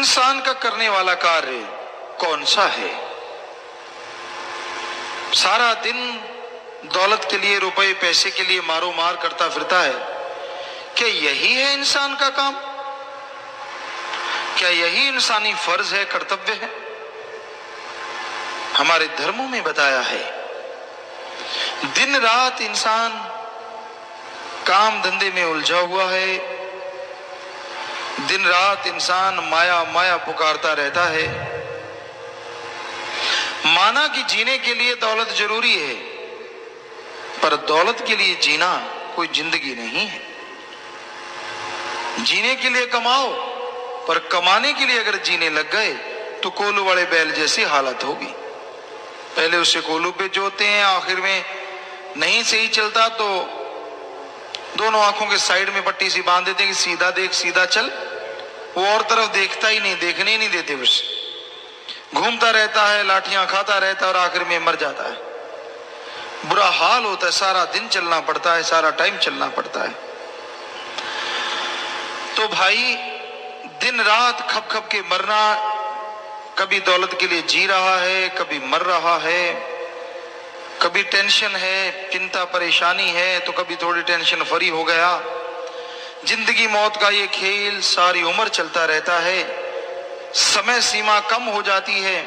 इंसान का करने वाला कार्य कौन सा है? सारा दिन दौलत के लिए, रुपए पैसे के लिए मारो मार करता फिरता है। क्या यही है इंसान का काम? क्या यही इंसानी फर्ज है, कर्तव्य है? हमारे धर्मों में बताया है, दिन रात इंसान काम धंधे में उलझा हुआ है, दिन रात इंसान माया माया पुकारता रहता है। माना कि जीने के लिए दौलत जरूरी है, पर दौलत के लिए जीना कोई जिंदगी नहीं है। जीने के लिए कमाओ, पर कमाने के लिए अगर जीने लग गए तो कोलू वाले बैल जैसी हालत होगी। पहले उसे कोलू पे जोते हैं, आखिर में नहीं सही चलता तो दोनों आंखों के साइड में पट्टी सी बांध देते हैं कि सीधा देख, सीधा चल। वो और तरफ देखता ही नहीं, देखने ही नहीं देते उसे। घूमता रहता है, लाठियां खाता रहता है और आखिर में मर जाता है। बुरा हाल होता है, सारा दिन चलना पड़ता है, सारा टाइम चलना पड़ता है। तो भाई दिन रात खप खप के मरना, कभी दौलत के लिए जी रहा है, कभी मर रहा है, कभी टेंशन है, चिंता परेशानी है, तो कभी थोड़ी टेंशन फ्री हो गया। जिंदगी मौत का ये खेल सारी उम्र चलता रहता है। समय सीमा कम हो जाती है,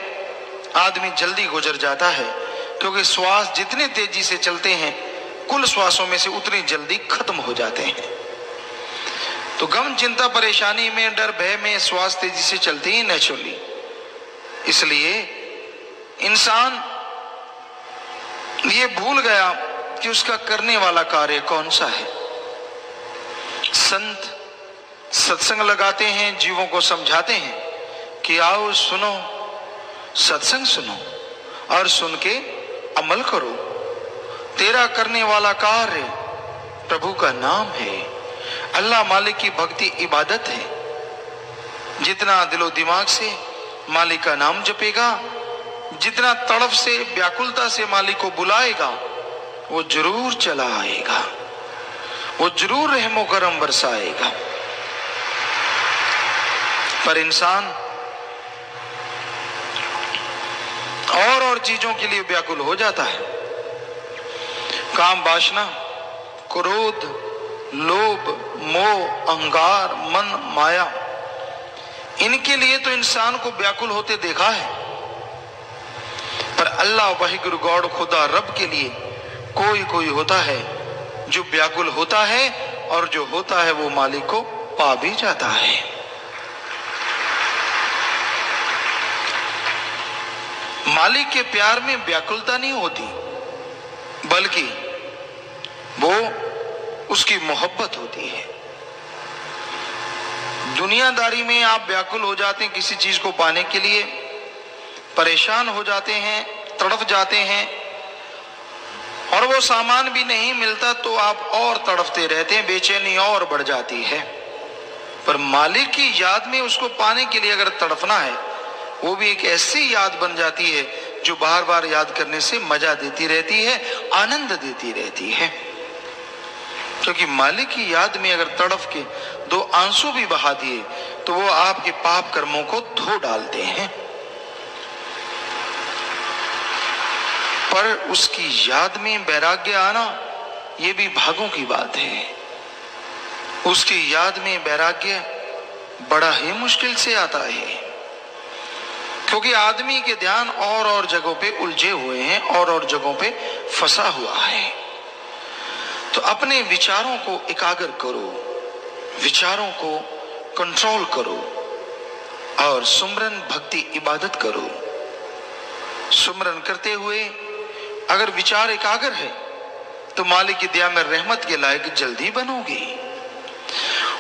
आदमी जल्दी गुजर जाता है, क्योंकि श्वास जितने तेजी से चलते हैं, कुल श्वासों में से उतनी जल्दी खत्म हो जाते हैं। तो गम, चिंता, परेशानी में, डर, भय में श्वास तेजी से चलती है नेचुरली। इसलिए इंसान ये भूल गया कि उसका करने वाला कार्य कौन सा है। संत सत्संग लगाते हैं, जीवों को समझाते हैं कि आओ सुनो, सत्संग सुनो और सुन के अमल करो। तेरा करने वाला कार्य प्रभु का नाम है, अल्लाह मालिक की भक्ति इबादत है। जितना दिलो दिमाग से मालिक का नाम जपेगा, जितना तड़प से, व्याकुलता से मालिक को बुलाएगा, वो जरूर चला आएगा, वो जरूर रहमो करम बरसाएगा। पर इंसान और चीजों के लिए व्याकुल हो जाता है। काम, वासना, क्रोध, लोभ, मोह, अहंकार, मन, माया, इनके लिए तो इंसान को व्याकुल होते देखा है। पर अल्लाह वाहिगुरु गॉड खुदा रब के लिए कोई होता है जो व्याकुल होता है, और जो होता है वो मालिक को पा भी जाता है। मालिक के प्यार में व्याकुलता नहीं होती, बल्कि वो उसकी मोहब्बत होती है। दुनियादारी में आप व्याकुल हो जाते हैं, किसी चीज को पाने के लिए परेशान हो जाते हैं, तड़प जाते हैं, और वो सामान भी नहीं मिलता तो आप और तड़पते रहते हैं, बेचैनी और बढ़ जाती है। पर मालिक की याद में उसको पाने के लिए अगर तड़पना है, वो भी एक ऐसी याद बन जाती है जो बार बार याद करने से मजा देती रहती है, आनंद देती रहती है। क्योंकि मालिक की याद में अगर तड़प के दो आंसू भी बहा दिए तो वो आपके पाप कर्मों को धो डालते हैं। पर उसकी याद में वैराग्य आना, ये भी भागों की बात है। उसकी याद में वैराग्य बड़ा ही मुश्किल से आता है, क्योंकि आदमी के ध्यान और जगहों पे उलझे हुए हैं, और जगहों पे फंसा हुआ है। तो अपने विचारों को एकाग्र करो, विचारों को कंट्रोल करो, और सुमरन, भक्ति, इबादत करो। सुमरन करते हुए अगर विचार एकाग्र है तो मालिक की दया में रहमत के लायक जल्दी बनोगे।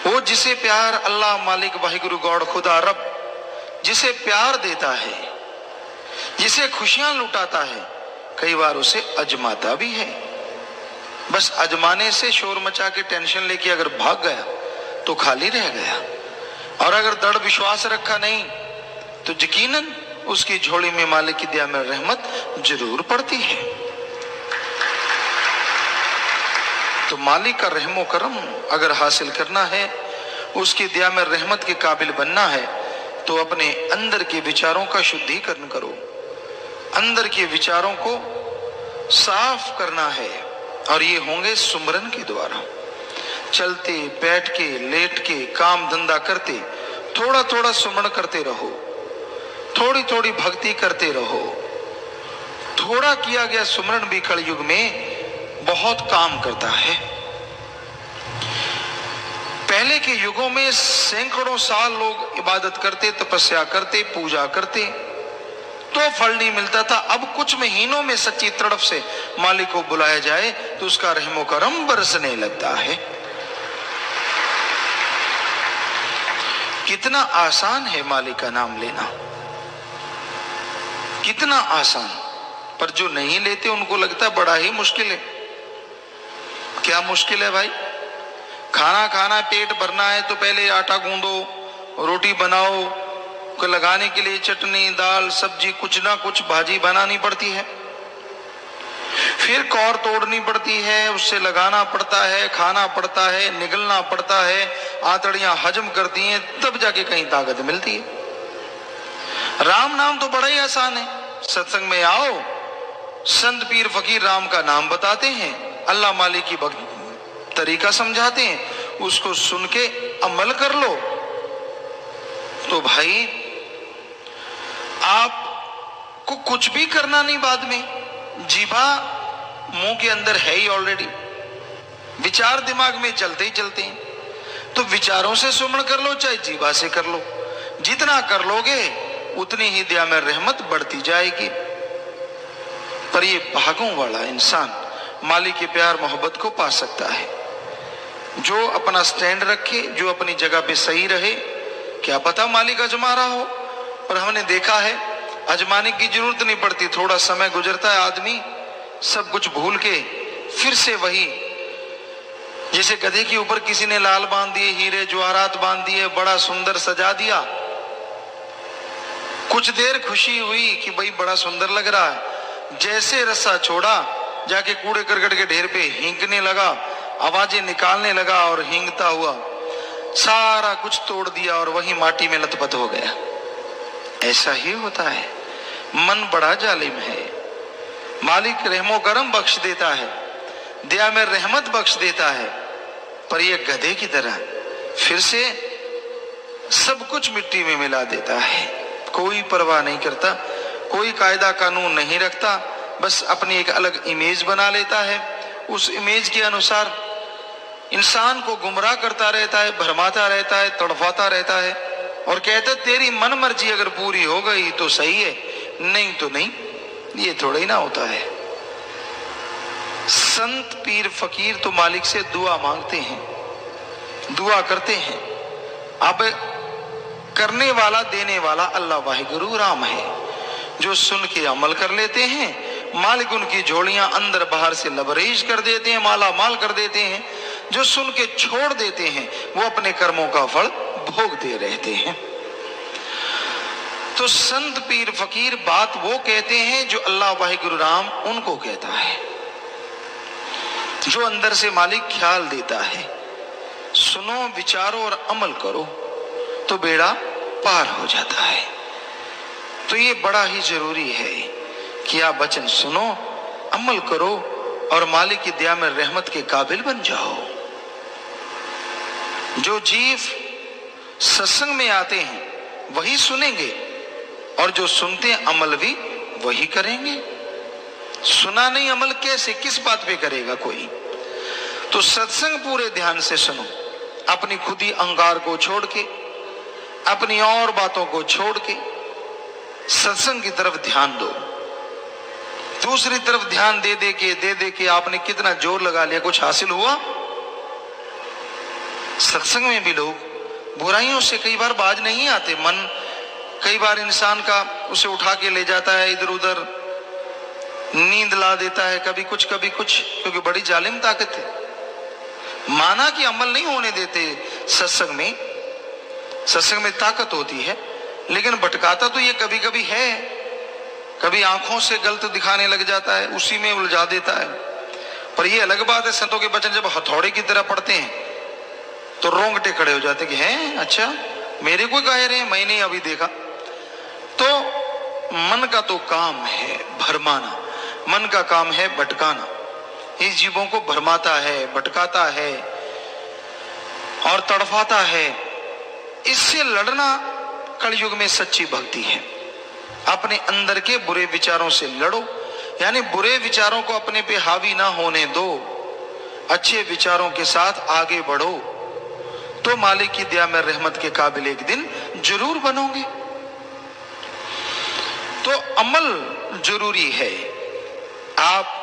वो जिसे प्यार अल्लाह मालिक वाहिगुरु गॉड खुदा रब जिसे प्यार देता है, जिसे खुशियां लुटाता है, कई बार उसे अजमाता भी है। बस अजमाने से शोर मचा के टेंशन लेके अगर भाग गया तो खाली रह गया, और अगर दृढ़ विश्वास रखा नहीं तो यकीनन उसकी झोली में मालिक की दया में रहमत जरूर पड़ती है। तो मालिक का रहमो करम अगर हासिल करना है, उसकी दया में रहमत के काबिल बनना है, तो अपने अंदर के विचारों का शुद्धिकरण करो, अंदर के विचारों को साफ करना है, और ये होंगे सुमरन के द्वारा। चलते, बैठ के, लेट के, काम धंधा करते थोड़ा थोड़ा सुमरण करते रहो, थोड़ी थोड़ी भक्ति करते रहो। थोड़ा किया गया सुमरण भी कलयुग में बहुत काम करता है। पहले के युगों में सैकड़ों साल लोग इबादत करते, तपस्या करते, पूजा करते, तो फल नहीं मिलता था। अब कुछ महीनों में सच्ची तड़प से मालिक को बुलाया जाए तो उसका रहमो करम बरसने लगता है। कितना आसान है मालिक का नाम लेना, कितना आसान। पर जो नहीं लेते उनको लगता है बड़ा ही मुश्किल है। क्या मुश्किल है भाई? खाना खाना, पेट भरना है तो पहले आटा गूंदो, रोटी बनाओ, लगाने के लिए चटनी, दाल, सब्जी, कुछ ना कुछ भाजी बनानी पड़ती है, फिर कौर तोड़नी पड़ती है, उससे लगाना पड़ता है, खाना पड़ता है, निगलना पड़ता है, आंतड़ियां हजम करती हैं, तब जाके कहीं ताकत मिलती है। राम नाम तो बड़ा ही आसान है। सत्संग में आओ, संत पीर फकीर राम का नाम बताते हैं, अल्लाह मालिक की तरीका समझाते हैं, उसको सुन के अमल कर लो तो भाई आपको कुछ भी करना नहीं। बाद में जीभा मुंह के अंदर है ही ऑलरेडी, विचार दिमाग में चलते ही चलते हैं, तो विचारों से सुमरण कर लो चाहे जीभा से कर लो। जितना कर लोगे उतनी ही दया में रहमत बढ़ती जाएगी। पर ये भागों वाला इंसान मालिक के प्यार मोहब्बत को पा सकता है, जो अपना स्टैंड रखे, जो अपनी जगह पे सही रहे। क्या पता मालिक आजमा रहा हो, पर हमने देखा है आजमाने की जरूरत नहीं पड़ती। थोड़ा समय गुजरता है, आदमी सब कुछ भूल के फिर से वही, जैसे गधे के ऊपर किसी ने लाल बांध दिए, हीरे जवाहरात बांध दिए, बड़ा सुंदर सजा दिया, कुछ देर खुशी हुई कि भाई बड़ा सुंदर लग रहा है, जैसे रस्सा छोड़ा जाके कूड़े करकट के ढेर पे हींकने लगा, आवाजें निकालने लगा और हींगता हुआ सारा कुछ तोड़ दिया और वही माटी में लथपथ हो गया। ऐसा ही होता है, मन बड़ा जालिम है। मालिक रहमो करम बख्श देता है, दया में रहमत बख्श देता है, पर यह गधे की तरह फिर से सब कुछ मिट्टी में मिला देता है। कोई परवाह नहीं करता, कोई कायदा कानून नहीं रखता, बस अपनी एक अलग इमेज बना लेता है। उस इमेज के अनुसार इंसान को गुमराह करता रहता है, भरमाता रहता है, तड़फाता रहता है और कहता तेरी मन मर्जी अगर पूरी हो गई तो सही है, नहीं तो नहीं। ये थोड़ा ही ना होता है। संत पीर फकीर तो मालिक से दुआ मांगते हैं, दुआ करते हैं। अब करने वाला, देने वाला अल्लाह वाहिगुरु राम है। जो सुन के अमल कर लेते हैं, मालिक उनकी झोलियां अंदर बाहर से लबरेज कर देते हैं, माला माल कर देते हैं। जो सुन के छोड़ देते हैं वो अपने कर्मों का फल भोगते रहते हैं। तो संत पीर फकीर बात वो कहते हैं जो अल्लाह वाहिगुरु राम उनको कहता है, जो अंदर से मालिक ख्याल देता है। सुनो, विचारो और अमल करो तो बेड़ा पार हो जाता है। तो ये बड़ा ही जरूरी है कि आप वचन सुनो, अमल करो और मालिक की दया में रहमत के काबिल बन जाओ। जो जीव सत्संग में आते हैं वही सुनेंगे और जो सुनते हैं अमल भी वही करेंगे। सुना नहीं अमल कैसे, किस बात पे करेगा कोई? तो सत्संग पूरे ध्यान से सुनो, अपनी खुदी अहंकार को छोड़ के, अपनी और बातों को छोड़ के सत्संग की तरफ ध्यान दो। दूसरी तरफ ध्यान दे दे के आपने कितना जोर लगा लिया, कुछ हासिल हुआ? सत्संग में भी लोग बुराइयों से कई बार बाज नहीं आते। मन कई बार इंसान का उसे उठा के ले जाता है, इधर उधर नींद ला देता है, कभी कुछ क्योंकि बड़ी जालिम ताकत है। माना कि अमल नहीं होने देते सत्संग में ताकत होती है, लेकिन भटकाता तो ये कभी कभी है। कभी आंखों से गलत दिखाने लग जाता है, उसी में उलझा देता है। पर ये अलग बात है, संतों के वचन जब हथौड़े की तरह पड़ते हैं तो रोंगटे खड़े हो जाते कि हैं, अच्छा मेरे को कह रहे हैं, मैंने अभी देखा। तो मन का तो काम है भरमाना, मन का काम है भटकाना, इस जीवों को भरमाता है, भटकाता है और तड़फाता है। इससे लड़ना कलयुग में सच्ची भक्ति है। अपने अंदर के बुरे विचारों से लड़ो, यानी बुरे विचारों को अपने पे हावी ना होने दो, अच्छे विचारों के साथ आगे बढ़ो, तो मालिक की दया में रहमत के काबिल एक दिन जरूर बनोगे। तो अमल जरूरी है। आप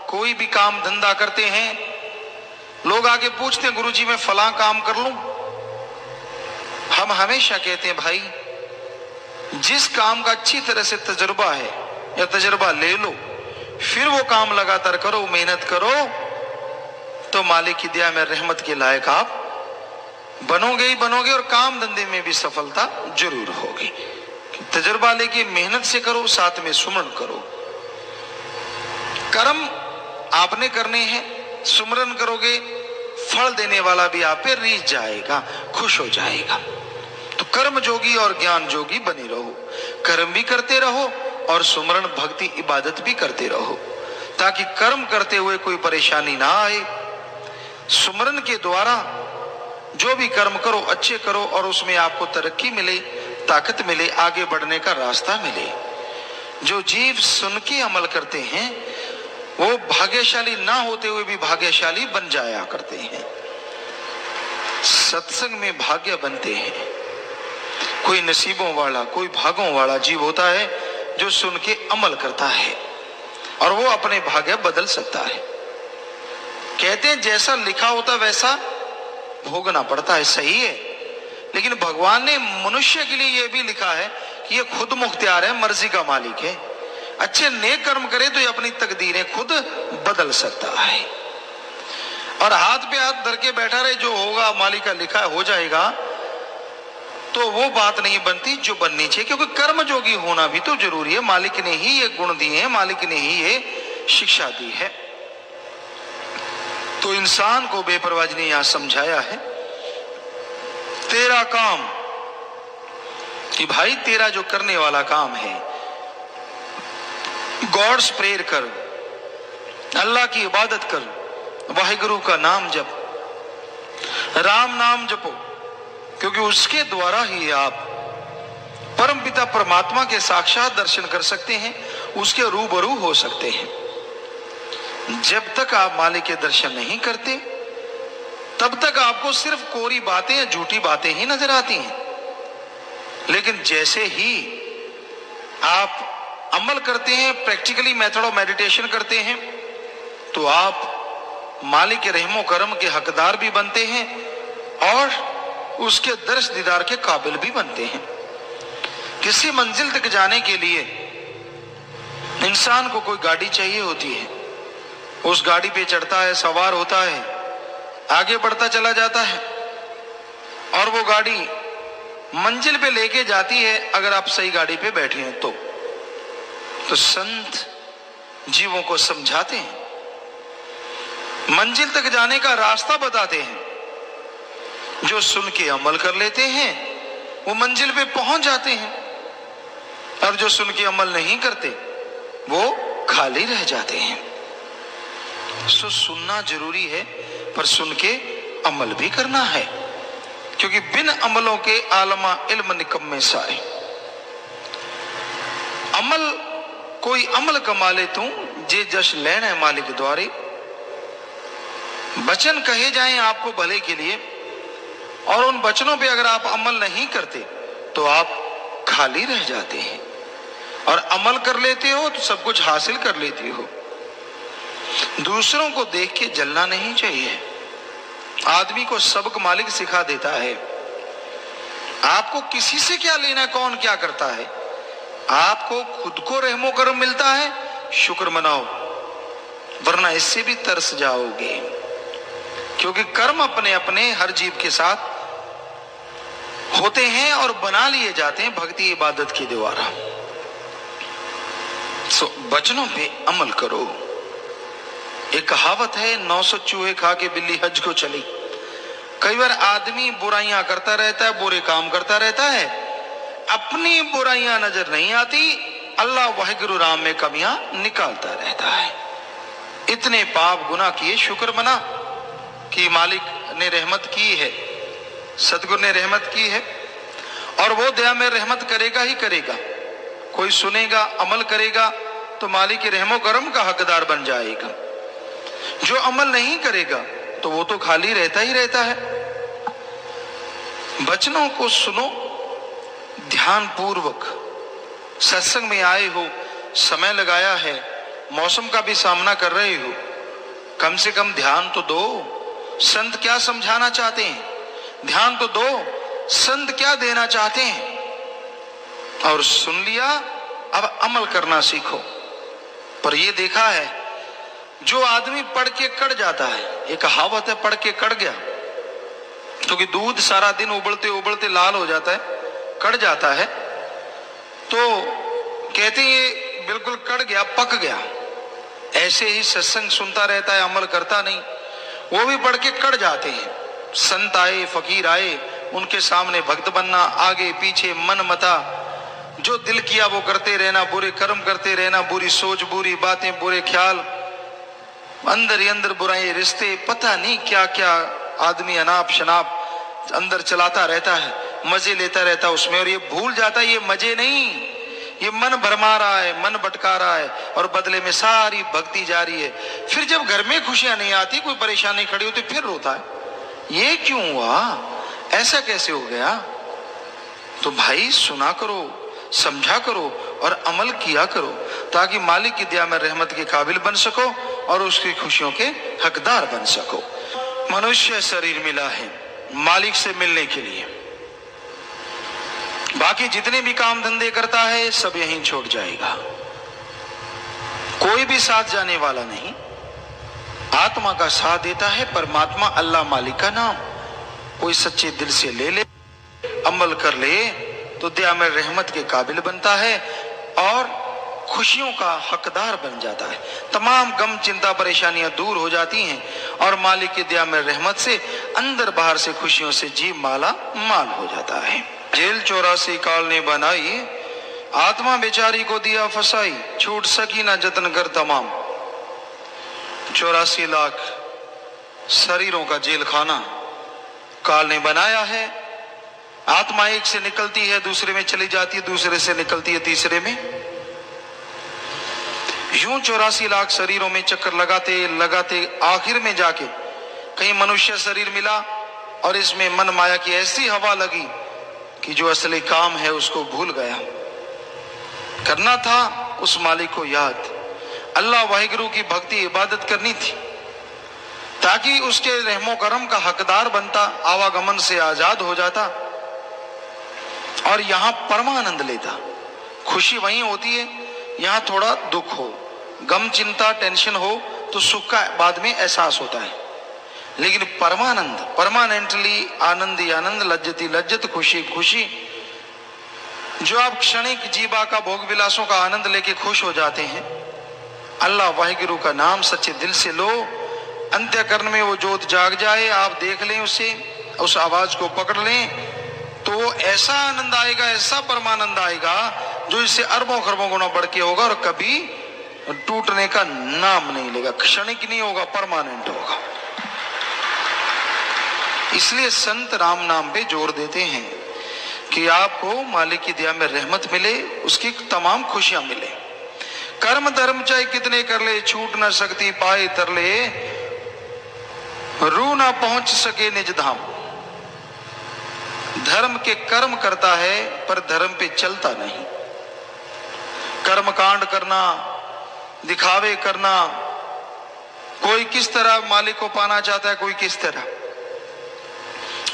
कोई भी काम धंधा करते हैं, लोग आके पूछते हैं गुरुजी मैं फलां काम कर लूं। हम हमेशा कहते हैं भाई जिस काम का अच्छी तरह से तजुर्बा है या तजुर्बा ले लो, फिर वो काम लगातार करो, मेहनत करो, तो मालिक की दया में रहमत के लायक आप बनोगे ही बनोगे और काम धंधे में भी सफलता जरूर होगी। तजुर्बा लेके मेहनत से करो, साथ में सुमरण करो। कर्म आपने करने हैं, सुमरण करोगे, फल देने वाला भी आप पे रीझ जाएगा, खुश हो जाएगा। तो कर्म जोगी और ज्ञान जोगी बने रहो, कर्म भी करते रहो और सुमरण भक्ति इबादत भी करते रहो, ताकि कर्म करते हुए कोई परेशानी ना आए। सुमरण के द्वारा जो भी कर्म करो अच्छे करो और उसमें आपको तरक्की मिले, ताकत मिले, आगे बढ़ने का रास्ता मिले। जो जीव सुन के अमल करते हैं वो भाग्यशाली ना होते हुए भी भाग्यशाली बन जाया करते हैं। सत्संग में भाग्य बनते हैं। कोई नसीबों वाला, कोई भागों वाला जीव होता है जो सुन के अमल करता है और वो अपने भाग्य बदल सकता है। कहते हैं जैसा लिखा होता वैसा भोगना पड़ता है, सही है, लेकिन भगवान ने मनुष्य के लिए यह भी लिखा है कि ये खुद मुख्तियार है, मर्जी का मालिक है। अच्छे नेक कर्म करे तो ये अपनी तकदीरें खुद बदल सकता है। और हाथ पे हाथ धर के बैठा रहे, जो होगा मालिक का लिखा है हो जाएगा, तो वो बात नहीं बनती जो बननी चाहिए। क्योंकि कर्म जोगी होना भी तो जरूरी है। मालिक ने ही ये गुण दिए हैं, मालिक ने ही ये शिक्षा दी है। तो इंसान को बेपरवाह ने यहां समझाया है, तेरा काम, कि भाई तेरा जो करने वाला काम है, गॉड्स प्रेयर कर, अल्लाह की इबादत कर, वाहिगुरु का नाम जप, राम नाम जपो, क्योंकि उसके द्वारा ही आप परमपिता परमात्मा के साक्षात दर्शन कर सकते हैं, उसके रूबरू हो सकते हैं। जब तक आप मालिक के दर्शन नहीं करते तब तक आपको सिर्फ कोरी बातें या झूठी बातें ही नजर आती हैं। लेकिन जैसे ही आप अमल करते हैं, प्रैक्टिकली मेथड ऑफ मेडिटेशन करते हैं, तो आप मालिक के रहमो करम के हकदार भी बनते हैं और उसके दर्श दीदार के काबिल भी बनते हैं। किसी मंजिल तक जाने के लिए इंसान को कोई गाड़ी चाहिए होती है, उस गाड़ी पे चढ़ता है, सवार होता है, आगे बढ़ता चला जाता है और वो गाड़ी मंजिल पे लेके जाती है, अगर आप सही गाड़ी पे बैठे हैं तो संत जीवों को समझाते हैं, मंजिल तक जाने का रास्ता बताते हैं। जो सुन के अमल कर लेते हैं वो मंजिल पे पहुंच जाते हैं, और जो सुन के अमल नहीं करते वो खाली रह जाते हैं। सो सुनना जरूरी है, पर सुन के अमल भी करना है, क्योंकि बिन अमलों के आलमा इल्म निकम्मे सारे। अमल कोई अमल कमा ले तू जे जश लेना है मालिक द्वारे। वचन कहे जाएं आपको भले के लिए, और उन वचनों पे अगर आप अमल नहीं करते तो आप खाली रह जाते हैं, और अमल कर लेते हो तो सब कुछ हासिल कर लेते हो। दूसरों को देख के जलना नहीं चाहिए। आदमी को सबक मालिक सिखा देता है। आपको किसी से क्या लेना, कौन क्या करता है, आपको खुद को रहमो करम मिलता है, शुक्र मनाओ, वरना इससे भी तरस जाओगे। क्योंकि कर्म अपने अपने हर जीव के साथ होते हैं और बना लिए जाते हैं भक्ति इबादत के द्वारा। सो वचनों पे अमल करो। एक कहावत है, 900 चूहे खा के बिल्ली हज को चली। कई बार आदमी बुराइयां करता रहता है, बुरे काम करता रहता है, अपनी बुराइयां नजर नहीं आती, अल्लाह वाहिगुरु राम में कमियां निकालता रहता है। इतने पाप गुनाह किए, शुक्र मना कि मालिक ने रहमत की है, सतगुरु ने रहमत की है, और वो दया में रहमत करेगा ही करेगा। कोई सुनेगा, अमल करेगा तो मालिक के रहमो करम का हकदार बन जाएगा। जो अमल नहीं करेगा तो वो तो खाली रहता ही रहता है। वचनों को सुनो ध्यान पूर्वक। सत्संग में आए हो, समय लगाया है, मौसम का भी सामना कर रहे हो, कम से कम ध्यान तो दो। संत क्या समझाना चाहते हैं, ध्यान तो दो। संत क्या देना चाहते हैं, और सुन लिया, अब अमल करना सीखो। पर ये देखा है, जो आदमी पढ़ के कड़ जाता है, एक कहावत है, पढ़ के कड़ गया, क्योंकि दूध सारा दिन उबलते उबलते लाल हो जाता है, कड़ जाता है, तो कहते हैं ये बिल्कुल कड़ गया, पक गया। ऐसे ही सत्संग सुनता रहता है, अमल करता नहीं, वो भी पढ़ के कड़ जाते हैं। संत आए, फकीर आए, उनके सामने भक्त बनना, आगे पीछे मन मता, जो दिल किया वो करते रहना, बुरे कर्म करते रहना, बुरी सोच, बुरी बातें, बुरे ख्याल, अंदर ही अंदर बुराई, रिश्ते, पता नहीं क्या क्या आदमी अनाप शनाप अंदर चलाता रहता है, मजे लेता रहता है उसमें, और ये भूल जाता है ये मजे नहीं, ये मन भरमा रहा है, मन भटका रहा है, और बदले में सारी भक्ति जारी है। फिर जब घर में खुशियां नहीं आती, कोई परेशानी खड़ी होती, फिर रोता है, ये क्यों हुआ, ऐसा कैसे हो गया। तो भाई सुना करो, समझा करो और अमल किया करो, ताकि मालिक की दया में रहमत के काबिल बन सको और उसकी खुशियों के हकदार बन सको। मनुष्य शरीर मिला है मालिक से मिलने के लिए, बाकी जितने भी काम धंधे करता है सब यहीं छोड़ जाएगा, कोई भी साथ जाने वाला नहीं। आत्मा का साथ देता है परमात्मा, अल्लाह मालिक का नाम। कोई सच्चे दिल से ले ले, अमल कर ले, तो दया में रहमत के काबिल बनता है और खुशियों का हकदार बन जाता है। तमाम गम चिंता परेशानियां दूर हो जाती हैं और मालिक की दया में रहमत से अंदर बाहर से खुशियों से जीव माला माल हो जाता है। जेल 84 काल ने बनाई, आत्मा बेचारी को दिया फसाई, छूट सकी ना जतन कर तमाम। 84 लाख शरीरों का जेल खाना काल ने बनाया है। आत्मा एक से निकलती है, दूसरे में चली जाती है, दूसरे से निकलती है तीसरे में। यूं 84 लाख शरीरों में चक्कर लगाते लगाते आखिर में जाके कहीं मनुष्य शरीर मिला और इसमें मन माया की ऐसी हवा लगी कि जो असली काम है उसको भूल गया। करना था उस मालिक को याद, अल्लाह वाहिगुरु की भक्ति इबादत करनी थी, ताकि उसके रहमो करम का हकदार बनता, आवागमन से आजाद हो जाता और यहां परमानंद लेता। खुशी वहीं होती है, यहां थोड़ा दुख हो, गम चिंता टेंशन हो तो सुख का बाद में एहसास होता है, लेकिन परमानंद, परमानेंटली आनंद ही आनंद, लज्जती लज्जत, खुशी खुशी, जो आप क्षणिक जीवा का भोग विलासों का आनंद लेके खुश हो जाते हैं, अल्लाह वाहिगुरु का नाम सच्चे दिल से लो, अंत्यकरण में वो जोत जाग जाए, आप देख लें उसे, उस आवाज को पकड़ लें, तो वो ऐसा आनंद आएगा, ऐसा परमानंद आएगा जो इससे अरबों खरबों गुना बढ़ के होगा और कभी टूटने का नाम नहीं लेगा, क्षणिक नहीं होगा, परमानेंट होगा। इसलिए संत राम नाम पे जोर देते हैं कि आपको मालिक की दया में रहमत मिले, उसकी तमाम खुशियां मिले। कर्म धर्म चाहे कितने कर ले, छूट न सकती पाए तरले, रू ना पहुंच सके निज धाम। धर्म के कर्म करता है पर धर्म पे चलता नहीं। कर्म कांड करना, दिखावे करना, कोई किस तरह मालिक को पाना चाहता है, कोई किस तरह,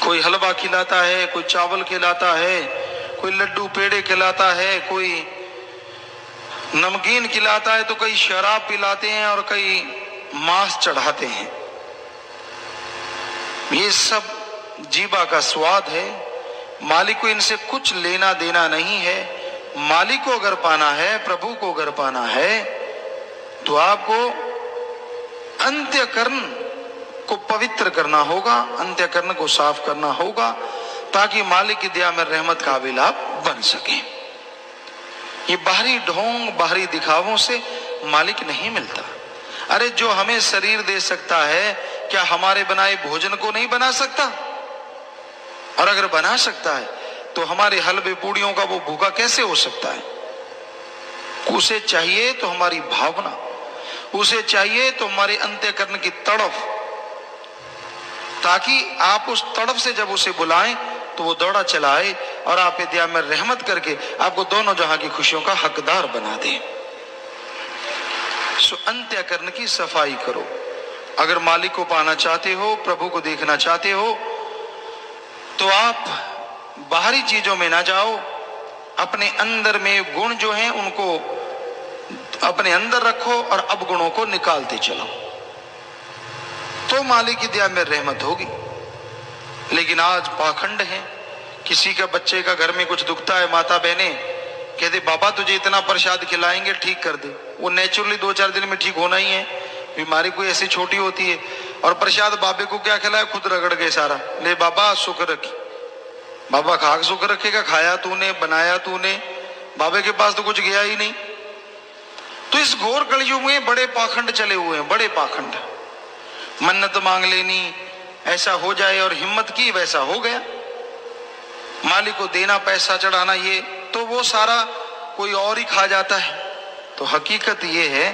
कोई हलवा खिलाता है, कोई चावल खिलाता है, कोई लड्डू पेड़े खिलाता है, कोई नमकीन खिलाता है, तो कई शराब पिलाते हैं और कई मांस चढ़ाते हैं। ये सब जीवा का स्वाद है, मालिक को इनसे कुछ लेना देना नहीं है। मालिक को अगर पाना है, प्रभु को अगर पाना है, तो आपको अंत्यकरण को पवित्र करना होगा, अंत्यकरण को साफ करना होगा, ताकि मालिक की दया में रहमत काबिल आप बन सके। ये बाहरी ढोंग, बाहरी दिखावों से मालिक नहीं मिलता। अरे जो हमें शरीर दे सकता है, क्या हमारे बनाए भोजन को नहीं बना सकता? और अगर बना सकता है तो हमारे हलवे पूड़ियों का वो भूखा कैसे हो सकता है? उसे चाहिए तो हमारी भावना, उसे चाहिए तो हमारे अंत्यकरण की तड़फ, ताकि आप उस तड़फ से जब उसे बुलाएं तो वो दौड़ा चलाए और आप पे दया में रहमत करके आपको दोनों जहां की खुशियों का हकदार बना दे। सो अंत्यकरण की सफाई करो। अगर मालिक को पाना चाहते हो, प्रभु को देखना चाहते हो, तो आप बाहरी चीजों में ना जाओ, अपने अंदर में गुण जो हैं उनको अपने अंदर रखो और अवगुणों को निकालते चलो, तो मालिक की दया में रहमत होगी। लेकिन आज पाखंड है। किसी का बच्चे का घर में कुछ दुखता है, माता बहने कहते बाबा तुझे इतना प्रसाद खिलाएंगे ठीक कर दे। वो नेचुरली 2-4 दिन में ठीक होना ही है, बीमारी कोई ऐसी छोटी होती है। और प्रसाद बाबे को क्या खिलाया, खुद रगड़ गए सारा, ले बाबा सुख रखी। बाबा खाक सुख रखेगा, खाया तूने, बनाया तूने, बाबे के पास तो कुछ गया ही नहीं। तो इस घोर कलयुग में बड़े पाखंड चले हुए हैं, बड़े पाखंड। मन्नत मांग लेनी, ऐसा हो जाए, और हिम्मत की वैसा हो गया। मालिक को देना, पैसा चढ़ाना, ये तो वो सारा कोई और ही खा जाता है। तो हकीकत ये है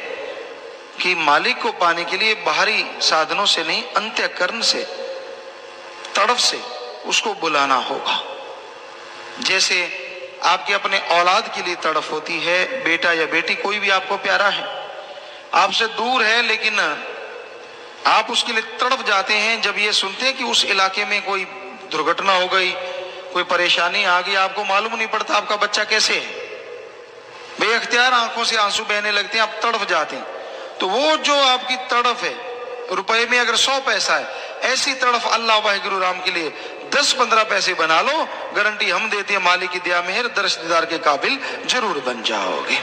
कि मालिक को पाने के लिए बाहरी साधनों से नहीं, अंत्यकरण से, तड़फ से उसको बुलाना होगा। जैसे आपके अपने औलाद के लिए तड़फ होती है, बेटा या बेटी कोई भी आपको प्यारा है, आपसे दूर है, लेकिन आप उसके लिए तड़प जाते हैं जब ये सुनते हैं कि उस इलाके में कोई दुर्घटना हो गई, कोई परेशानी आ गई, आपको मालूम नहीं पड़ता आपका बच्चा कैसे है, बेअख्तियार आंखों से आंसू बहने लगते हैं, आप तड़प जाते हैं। तो वो जो आपकी तड़फ है, रुपए में अगर 100 पैसा है, ऐसी तड़फ अल्लाह वाहिगुरु राम के लिए 10-15 पैसे बना लो, गारंटी हम देते हैं मालिक की दया मेहर दर्श दीदार के काबिल जरूर बन जाओगे।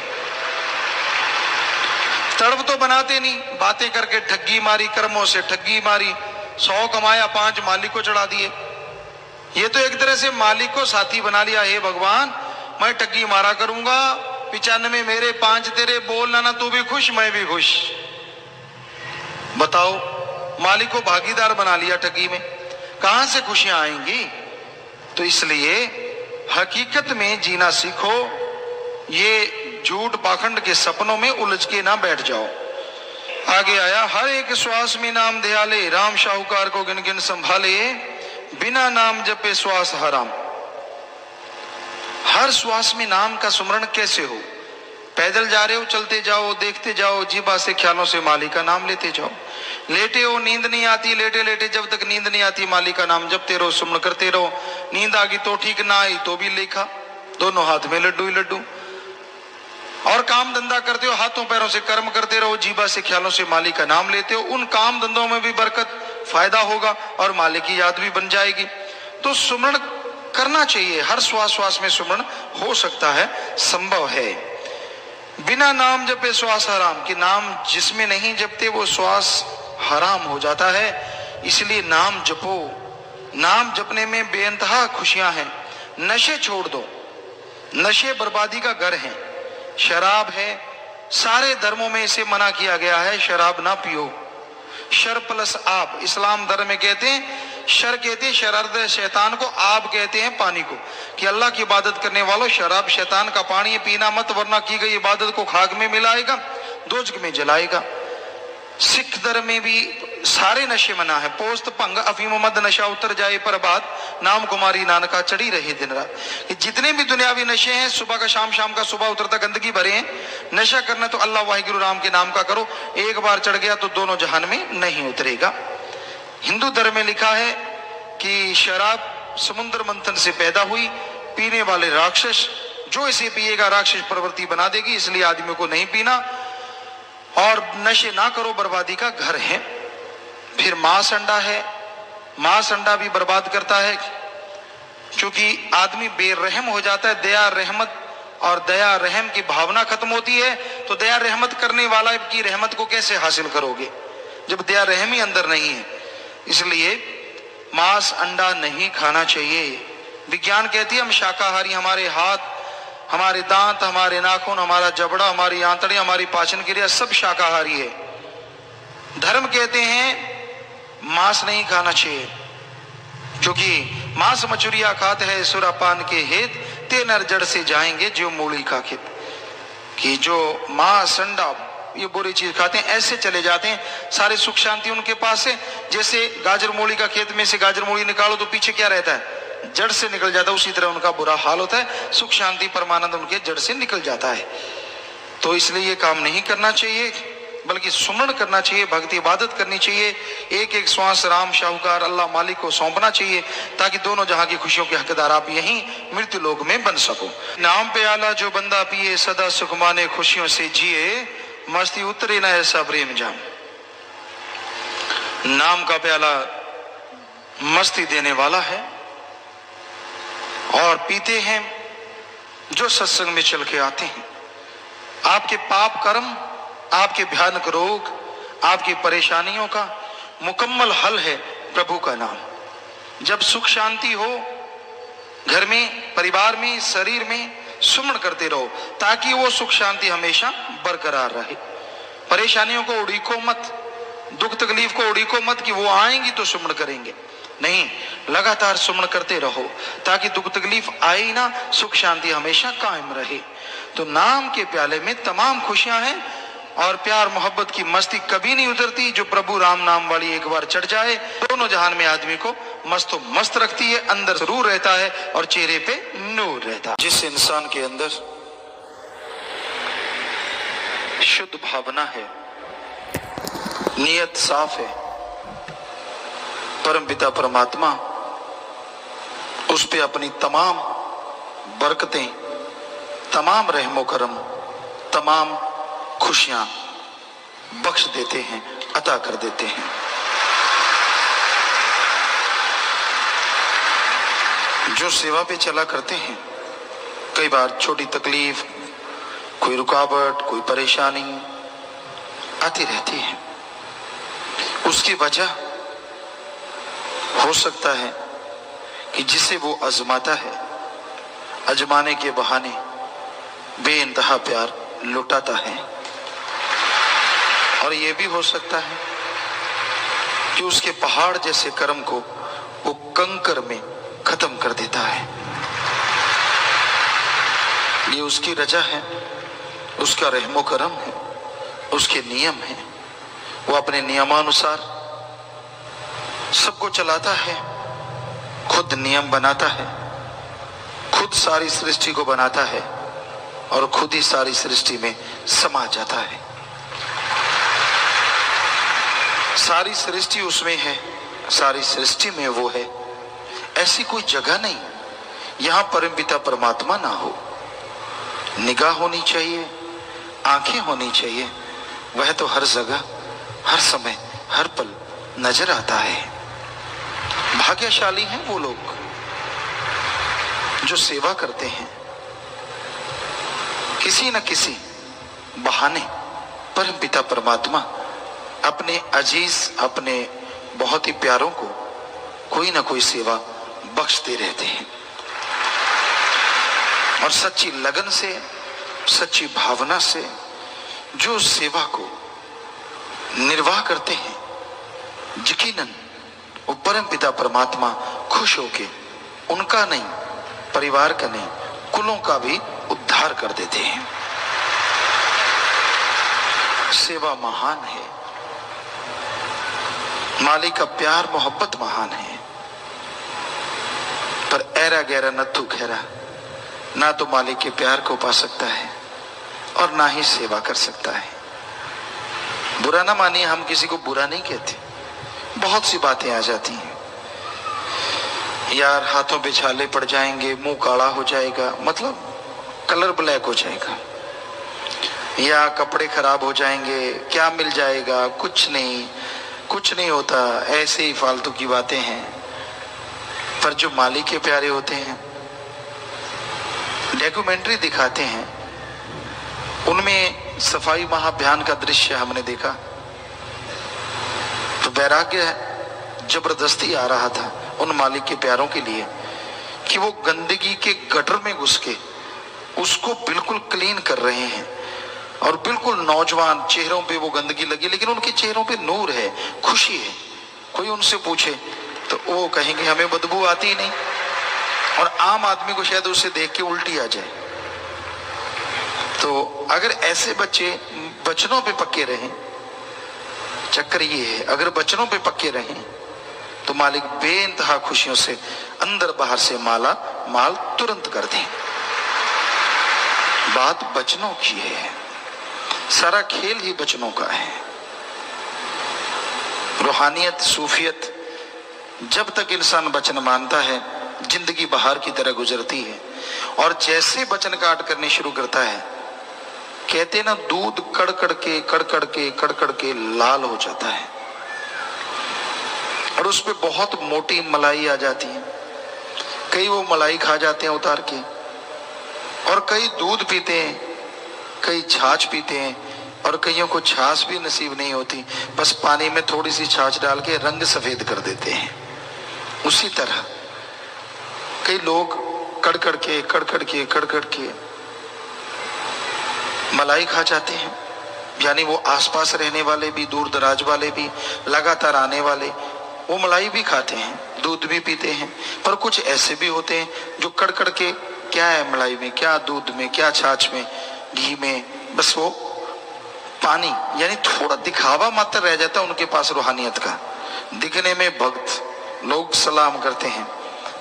तड़प तो बनाते नहीं, बातें करके ठगी मारी, कर्मों से ठगी मारी, 100 कमाया, 5 मालिक को चढ़ा दिए। ये तो एक तरह से मालिक को साथी बना लिया। हे भगवान, मैं ठगी मारा करूंगा, 95 मेरे, 5 तेरे, बोलना ना तू भी खुश मैं भी खुश। बताओ, मालिक को भागीदार बना लिया ठगी में, कहां से खुशियां आएंगी? तो इसलिए हकीकत में जीना सीखो। ये झूठ पाखंड के सपनों में उलझ के ना बैठ जाओ। आगे आया, हर एक श्वास में नाम ध्याले, राम शाहूकार को गिन गिन संभाले, बिना नाम जपे श्वास हराम। हर श्वास में नाम का सुमरण कैसे हो? पैदल जा रहे हो, चलते जाओ, देखते जाओ, जीभा से ख्यालों से मालिक का नाम लेते जाओ। लेटे हो, नींद नहीं आती, लेटे लेटे जब तक नींद नहीं आती मालिक का नाम जपते रहो, सुमरण करते रहो। नींद आ गई तो ठीक, ना आई तो भी लेखा, दोनों हाथ में लड्डू ही लड्डू। और काम धंधा करते हो, हाथों पैरों से कर्म करते रहो, जीभा से ख्यालों से मालिक का नाम लेते हो। उन काम धंधों में भी बरकत, फायदा होगा और मालिक की याद भी बन जाएगी। तो सुमरण करना चाहिए, हर श्वास श्वास में सुमरण हो सकता है, संभव है। बिना नाम जपे श्वास हराम, कि नाम जिसमें नहीं जपते वो श्वास हराम हो जाता है। इसलिए नाम जपो। नाम जपने में बेअंतहा खुशियां हैं। नशे छोड़ दो, नशे बर्बादी का घर है। शराब है, सारे धर्मों में इसे मना किया गया है, शराब ना पियो। शर प्लस आप, इस्लाम धर्म में कहते हैं, शर कहते हैं शरारत शैतान को, आप कहते हैं पानी को, कि अल्लाह की इबादत करने वालों, शराब शैतान का पानी है, पीना मत, वरना की गई इबादत को खाक में मिलाएगा, दोजख में जलाएगा। सिख धर्म में भी सारे नशे मना है। पोस्त भंग अफीम मद नशा उतर जाए पर बात, नाम कुमारी नानका चढ़ी रहे दिन रात। कि जितने भी दुनियावी नशे हैं, सुबह का शाम, शाम का सुबह उतरता, गंदगी भरे हैं। नशा करना तो अल्लाह वाहिगुरु राम के नाम का करो, एक बार चढ़ गया तो दोनों जहान में नहीं उतरेगा। हिंदू धर्म में लिखा है कि शराब समुद्र मंथन से पैदा हुई, पीने वाले राक्षस, जो इसे पिएगा राक्षस प्रवृत्ति बना देगी, इसलिए आदमी को नहीं पीना। और नशे ना करो, बर्बादी का घर है। फिर मांस अंडा है, मांस अंडा भी बर्बाद करता है, क्योंकि आदमी बेरहम हो जाता है। दया रहमत और दया रहम की भावना खत्म होती है, तो दया रहमत करने वाला की रहमत को कैसे हासिल करोगे जब दया रहम ही अंदर नहीं है? इसलिए मांस अंडा नहीं खाना चाहिए। विज्ञान कहती है हम शाकाहारी, हमारे हाथ, हमारे दांत, हमारे नाखून, हमारा जबड़ा, हमारी आंतड़े, हमारी पाचन क्रिया सब शाकाहारी है। धर्म कहते हैं मांस नहीं खाना चाहिए, क्योंकि मांस मचुरिया खात है सुरापान के हेत, ते नर जड़ से जाएंगे जो मूली का खेत। कि जो मांस अंडा ये बुरी चीज खाते हैं ऐसे चले जाते हैं, सारे सुख शांति उनके पास है। जैसे गाजर मूली का खेत में से गाजर मूली निकालो तो पीछे क्या रहता है, जड़ से निकल जाता है, उसी तरह उनका बुरा हाल होता है। सुख शांति परमानंद उनके जड़ से निकल जाता है। तो इसलिए ये काम नहीं करना चाहिए, बल्कि सुमरण करना चाहिए, भक्ति इबादत करनी चाहिए। एक एक श्वास राम शाहूकार अल्लाह मालिक को सौंपना चाहिए, ताकि दोनों जहां की खुशियों के हकदार आप यहीं मृत्यु लोक में बन सको। नाम पे आला जो बंदा पिए, सदा सुख माने खुशियों से जिए, मस्ती उतरे ना ऐसा प्रेम जाम। नाम का प्याला मस्ती देने वाला है, और पीते हैं जो सत्संग में चल के आते हैं। आपके पाप कर्म, आपके भयानक रोग, आपकी परेशानियों का मुकम्मल हल है प्रभु का नाम। जब सुख शांति हो घर में, परिवार में, शरीर में, सुमरण करते रहो, ताकि वो सुख शांति हमेशा बरकरार रहे। परेशानियों को उड़ीको मत, दुख तकलीफ को उड़ीको मत कि वो आएंगी तो सुमरण करेंगे, नहीं, लगातार सुमरण करते रहो, ताकि दुख तकलीफ आए ही ना, सुख शांति हमेशा कायम रहे। तो नाम के प्याले में तमाम खुशियां हैं, और प्यार मोहब्बत की मस्ती कभी नहीं उतरती। जो प्रभु राम नाम वाली एक बार चढ़ जाए, दोनों जहान में आदमी को मस्तो मस्त रखती है, अंदर जरूर रहता है और चेहरे पे नूर रहता है। जिस इंसान के अंदर शुद्ध भावना है, नियत साफ है, परम पिता परमात्मा उस पे अपनी तमाम बरकतें, तमाम रहमो करम, तमाम खुशियां बख्श देते हैं, अता कर देते हैं। जो सेवा पे चला करते हैं, कई बार छोटी तकलीफ, कोई रुकावट, कोई परेशानी आती रहती है। उसकी वजह हो सकता है कि जिसे वो आजमाता है, आजमाने के बहाने बेइंतहा प्यार लुटाता है। और यह भी हो सकता है कि उसके पहाड़ जैसे कर्म को वो कंकर में खत्म कर देता है। ये उसकी रजा है, उसका रहमो करम है, उसके नियम है। वो अपने नियमानुसार सबको चलाता है, खुद नियम बनाता है, खुद सारी सृष्टि को बनाता है, और खुद ही सारी सृष्टि में समा जाता है। सारी सृष्टि उसमें है, सारी सृष्टि में वो है। ऐसी कोई जगह नहीं यहां परम पिता परमात्मा ना हो। निगाह होनी चाहिए, आंखें होनी चाहिए, वह तो हर जगह, हर समय, हर पल नजर आता है। भाग्यशाली हैं वो लोग जो सेवा करते हैं, किसी न किसी बहाने परम पिता परमात्मा अपने अजीज, अपने बहुत ही प्यारों को कोई ना कोई सेवा बख्शते रहते हैं। और सच्ची लगन से, सच्ची भावना से जो सेवा को निर्वाह करते हैं, यकीनन वो परम पिता परमात्मा खुश होके उनका नहीं, परिवार का नहीं, कुलों का भी उद्धार कर देते हैं। सेवा महान है, मालिक का प्यार मोहब्बत महान है, पर ऐरा गहरा नत्थु खैरा ना तो मालिक के प्यार को पा सकता है और ना ही सेवा कर सकता है। बुरा ना मानिए, हम किसी को बुरा नहीं कहते, बहुत सी बातें आ जाती हैं। यार हाथों पे छाले पड़ जाएंगे, मुंह काला हो जाएगा, मतलब कलर ब्लैक हो जाएगा, या कपड़े खराब हो जाएंगे, क्या मिल जाएगा, कुछ नहीं, कुछ नहीं होता, ऐसे ही फालतू की बातें हैं। पर जो मालिक के प्यारे होते हैं, डॉक्यूमेंट्री दिखाते हैं, उनमें सफाई महाअभियान का दृश्य हमने देखा, तो वैराग्य जबरदस्ती आ रहा था उन मालिक के प्यारों के लिए कि वो गंदगी के गटर में घुस के उसको बिल्कुल क्लीन कर रहे हैं। और बिल्कुल नौजवान चेहरों पे वो गंदगी लगी, लेकिन उनके चेहरों पे नूर है, खुशी है। कोई उनसे पूछे तो वो कहेंगे हमें बदबू आती ही नहीं, और आम आदमी को शायद उसे देख के उल्टी आ जाए। तो अगर ऐसे बच्चे वचनों पे पक्के रहें, चक्कर ये है, अगर वचनों पे पक्के रहें तो मालिक बेइंतहा खुशियों से अंदर बाहर से माल तुरंत कर दें। बात वचनों की है, सारा खेल ही वचनों का है। रूहानियत, सूफियत, जब तक इंसान वचन मानता है जिंदगी बहार की तरह गुजरती है। और जैसे वचन काट करने शुरू करता है, कहते ना दूध कड़ के लाल हो जाता है और उस पे बहुत मोटी मलाई आ जाती है। कई वो मलाई खा जाते हैं उतार के, और कई दूध पीते हैं, कई छाछ पीते हैं, और कईयों को छाछ भी नसीब नहीं होती, बस पानी में थोड़ी सी छाछ डाल के रंग सफेद कर देते हैं। उसी तरह कई लोग कड़ के मलाई खा जाते हैं। यानी वो आसपास रहने वाले भी, दूर दराज वाले भी, लगातार आने वाले, वो मलाई भी खाते हैं, दूध भी पीते हैं। पर कुछ ऐसे भी होते हैं जो कड़ के, क्या है मलाई में, क्या दूध में, क्या छाछ में, घी में, बस वो पानी, यानी थोड़ा दिखावा मात्र रह जाता है उनके पास रूहानियत का। दिखने में भक्त, लोग सलाम करते हैं,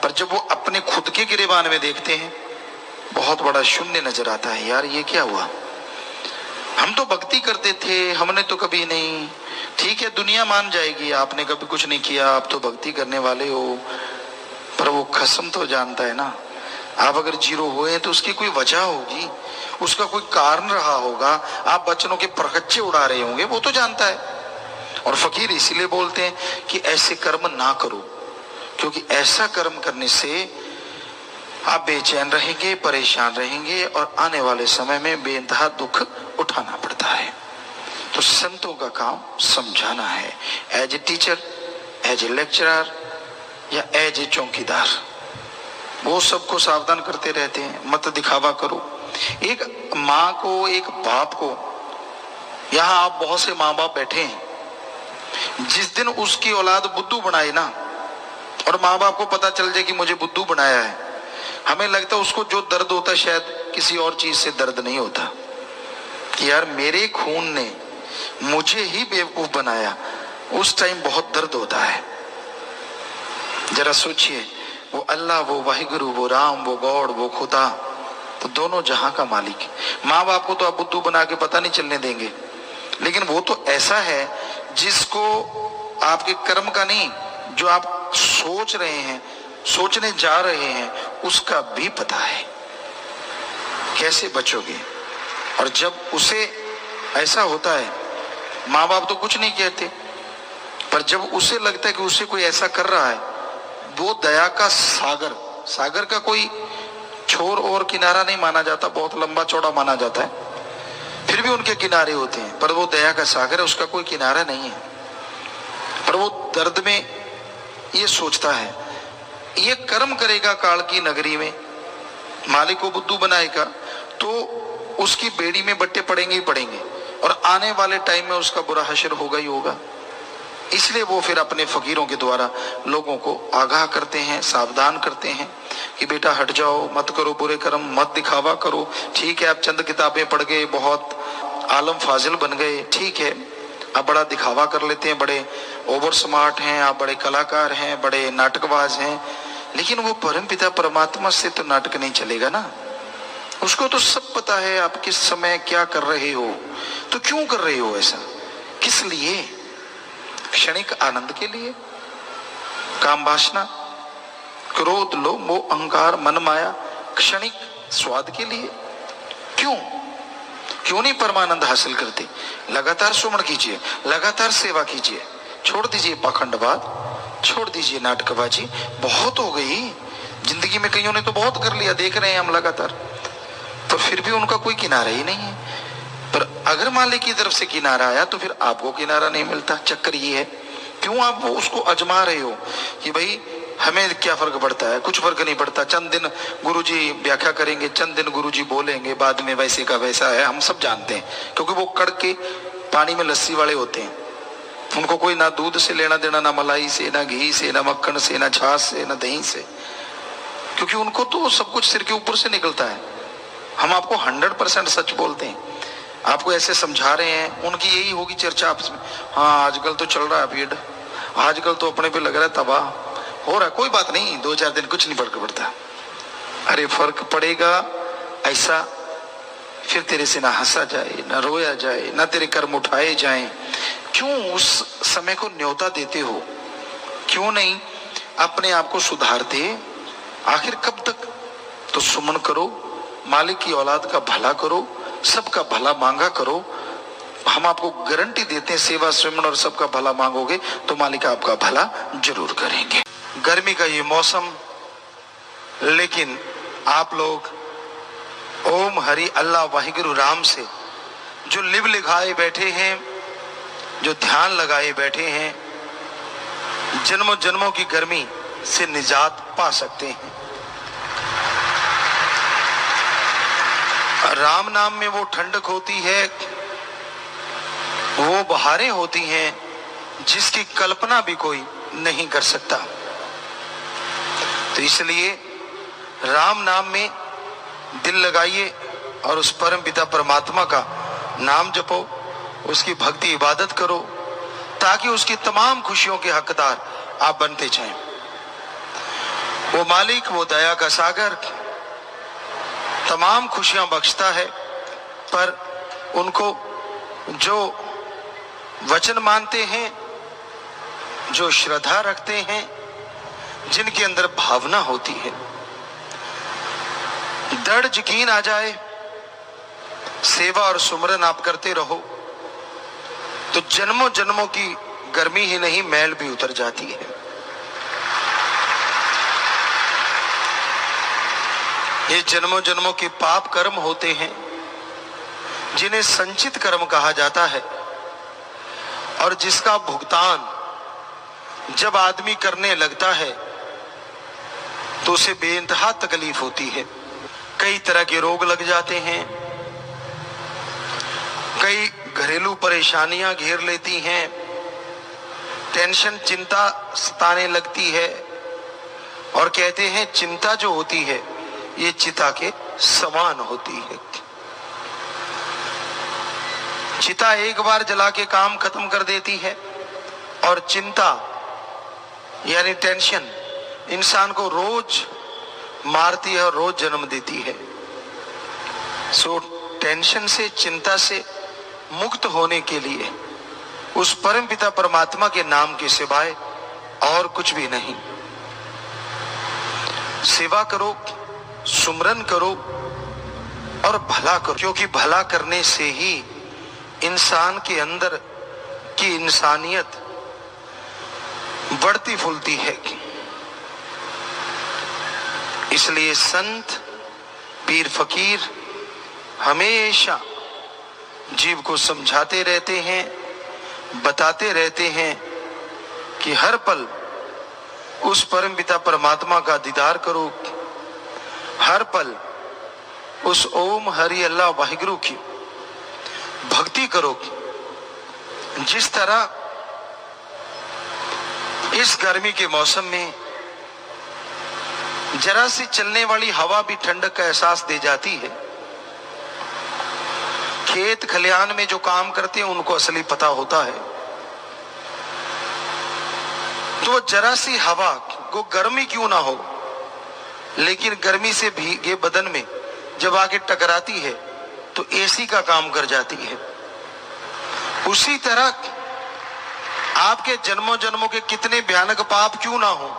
पर जब वो अपने खुद के गिरेबान में देखते हैं बहुत बड़ा शून्य नजर आता है। यार ये क्या हुआ, हम तो भक्ति करते थे, हमने तो कभी नहीं। ठीक है, दुनिया मान जाएगी आपने कभी कुछ नहीं किया, आप तो भक्ति करने वाले हो, पर वो कसम तो जानता है ना, आप अगर जीरो हुए तो उसकी कोई वजह होगी, उसका कोई कारण रहा होगा। आप बच्चों के परखच्चे उड़ा रहे होंगे, वो तो जानता है। और फकीर इसीलिए बोलते हैं कि ऐसे कर्म ना करो, क्योंकि ऐसा कर्म करने से आप बेचैन रहेंगे, परेशान रहेंगे, और आने वाले समय में बेइंतहा दुख उठाना पड़ता है। तो संतों का काम समझाना है, as a teacher, as a lecturer, या एज ए चौकीदार। वो सबको सावधान करते रहते हैं, मत दिखावा करो। एक माँ को, एक बाप को, यहाँ आप बहुत से माँ बाप बैठे हैं, जिस दिन उसकी औलाद बुद्धू बनाए ना, और माँ बाप को पता चल जाए कि मुझे बुद्धू बनाया है, हमें लगता है उसको जो दर्द होता है शायद किसी और चीज से दर्द नहीं होता, कि यार मेरे खून ने मुझे ही बेवकूफ बनाया। उस टाइम बहुत दर्द होता है। जरा सोचिए, वो अल्लाह, वो वाहिगुरु, वो राम, वो गॉड, वो खुदा, तो दोनों जहां का मालिक। माँ बाप को तो आप बुद्धू बना के पता नहीं चलने देंगे, लेकिन वो तो ऐसा है जिसको आपके कर्म का नहीं, जो आप सोच रहे हैं, सोचने जा रहे हैं, उसका भी पता है। कैसे बचोगे? और जब उसे ऐसा होता है, माँ बाप तो कुछ नहीं कहते, पर जब उसे लगता है कि उसे कोई ऐसा कर रहा है, वो दया का सागर, सागर का कोई छोर और किनारा नहीं माना जाता, बहुत लंबा चौड़ा माना जाता है, फिर भी उनके किनारे होते हैं, पर वो दया का सागर है, उसका कोई किनारा नहीं है। पर वो दर्द में ये सोचता है, ये कर्म करेगा काल की नगरी में, मालिक को बुद्धू बनाएगा तो उसकी बेड़ी में बट्टे पड़ेंगे ही पड़ेंगे, और आने वाले टाइम में उसका बुरा हश्र होगा ही होगा। इसलिए वो फिर अपने फकीरों के द्वारा लोगों को आगाह करते हैं, सावधान करते हैं कि बेटा हट जाओ, मत करो बुरे कर्म, मत दिखावा करो। ठीक है, आप चंद किताबें पढ़ गए, बहुत आलम फाजिल बन गए, ठीक है, आप बड़ा दिखावा कर लेते हैं, बड़े ओवर स्मार्ट हैं, आप बड़े कलाकार हैं, बड़े नाटकबाज हैं, लेकिन वो परमपिता परमात्मा से तो नाटक नहीं चलेगा ना। उसको तो सब पता है आप किस समय क्या कर रहे हो, तो क्यों कर रहे हो ऐसा, किस लिए? क्षणिक आनंद के लिए, काम वासना, क्रोध, लोभ, मोह, अहंकार, मन माया, क्षणिक स्वाद के लिए? क्यों नहीं परमानंद हासिल करते? लगातार सुमन कीजिए, लगातार सेवा कीजिए, छोड़ दीजिए पाखंडवाद, छोड़ दीजिए नाटकबाजी, बहुत हो गई जिंदगी में। कईयों ने तो बहुत कर लिया, देख रहे हैं हम लगातार, पर फिर भी उनका कोई किनारा ही नहीं है। पर अगर मालिक की तरफ से किनारा आया तो फिर आपको किनारा नहीं मिलता। चक्कर ये है, क्यों आप वो उसको आजमा रहे हो कि भाई हमें क्या फर्क पड़ता है? कुछ फर्क नहीं पड़ता। चंद दिन गुरुजी व्याख्या करेंगे, चंद दिन गुरुजी बोलेंगे, बाद में वैसे का वैसा है, हम सब जानते हैं, क्योंकि वो कड़के पानी में लस्सी वाले होते हैं। उनको कोई ना दूध से लेना देना, ना मलाई से, ना घी से, ना मक्खन से, ना छाछ से, ना दही से, क्योंकि उनको तो सब कुछ सिर के ऊपर से निकलता है। हम आपको 100% सच बोलते हैं, आपको ऐसे समझा रहे हैं। उनकी यही होगी चर्चा आपस में, हाँ आजकल तो चल रहा है भीड़, आजकल तो अपने पे लग रहा है तबाह हो रहा है। कोई बात नहीं, 2-4 दिन कुछ नहीं फर्क पड़ता। अरे फर्क पड़ेगा ऐसा, फिर तेरे से ना हंसा जाए, ना रोया जाए, ना तेरे कर्म उठाए जाएं। क्यों उस समय को न्योता देते हो? क्यों नहीं अपने आप को सुधारते? आखिर कब तक? तो सुमन करो, मालिक की औलाद का भला करो, सबका भला मांगा करो। हम आपको गारंटी देते हैं, सेवा सुमन और सबका भला मांगोगे तो मालिक आपका भला जरूर करेंगे। गर्मी का ये मौसम, लेकिन आप लोग ओम हरि अल्लाह वाहिगुरु राम से जो लिव लिखाए बैठे हैं, जो ध्यान लगाए बैठे हैं, जन्मों जन्मों की गर्मी से निजात पा सकते हैं। राम नाम में वो ठंडक होती है, वो बहारें होती हैं जिसकी कल्पना भी कोई नहीं कर सकता। तो इसलिए राम नाम में दिल लगाइए और उस परम पिता परमात्मा का नाम जपो, उसकी भक्ति इबादत करो, ताकि उसकी तमाम खुशियों के हकदार आप बनते जाएं। वो मालिक, वो दया का सागर तमाम खुशियां बख्शता है, पर उनको जो वचन मानते हैं, जो श्रद्धा रखते हैं, जिनके अंदर भावना होती है, दृढ़ यकीन आ जाए, सेवा और सुमरन आप करते रहो, तो जन्मों जन्मों की गर्मी ही नहीं, मैल भी उतर जाती है। ये जन्मों जन्मों के पाप कर्म होते हैं, जिन्हें संचित कर्म कहा जाता है, और जिसका भुगतान जब आदमी करने लगता है तो उसे बेइंतहा तकलीफ होती है। कई तरह के रोग लग जाते हैं, कई घरेलू परेशानियां घेर लेती हैं, टेंशन चिंता सताने लगती है, और कहते हैं चिंता जो होती है ये चिता के समान होती है। चिता एक बार जला के काम खत्म कर देती है, और चिंता यानी टेंशन इंसान को रोज मारती है और रोज जन्म देती है। सो टेंशन से, चिंता से मुक्त होने के लिए उस परम पिता परमात्मा के नाम के सिवाय और कुछ भी नहीं। सेवा करो, सुमरन करो और भला करो, क्योंकि भला करने से ही इंसान के अंदर की इंसानियत बढ़ती फूलती है। इसलिए संत, पीर, फकीर हमेशा जीव को समझाते रहते हैं, बताते रहते हैं कि हर पल उस परम पिता परमात्मा का दीदार करो, हर पल उस ओम हरि अल्लाह वाहिगुरु की भक्ति करो। जिस तरह इस गर्मी के मौसम में जरा सी चलने वाली हवा भी ठंडक का एहसास दे जाती है। खेत खलिहान में जो काम करते हैं उनको असली पता होता है। तो जरा सी हवा को गर्मी क्यों ना हो, लेकिन गर्मी से भीगे बदन में जब आके टकराती है तो एसी का काम कर जाती है। उसी तरह आपके जन्मों जन्मों के कितने भयानक पाप क्यों ना हो,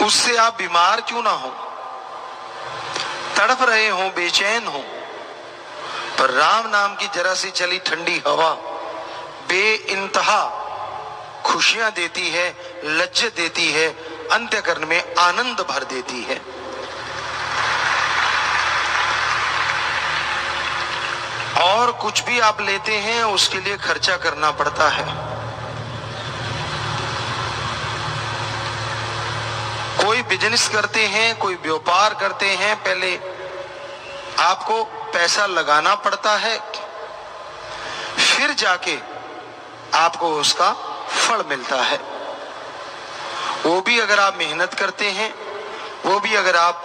उससे आप बीमार क्यों ना हो, तड़प रहे हो, बेचैन हो, पर राम नाम की जरा सी चली ठंडी हवा बेइंतहा खुशियां देती है, लज्जत देती है, अंत्यकरण में आनंद भर देती है। और कुछ भी आप लेते हैं उसके लिए खर्चा करना पड़ता है। कोई बिजनेस करते हैं, कोई व्यापार करते हैं, पहले आपको पैसा लगाना पड़ता है, फिर जाके आपको उसका फल मिलता है। वो भी अगर आप मेहनत करते हैं, वो भी अगर आप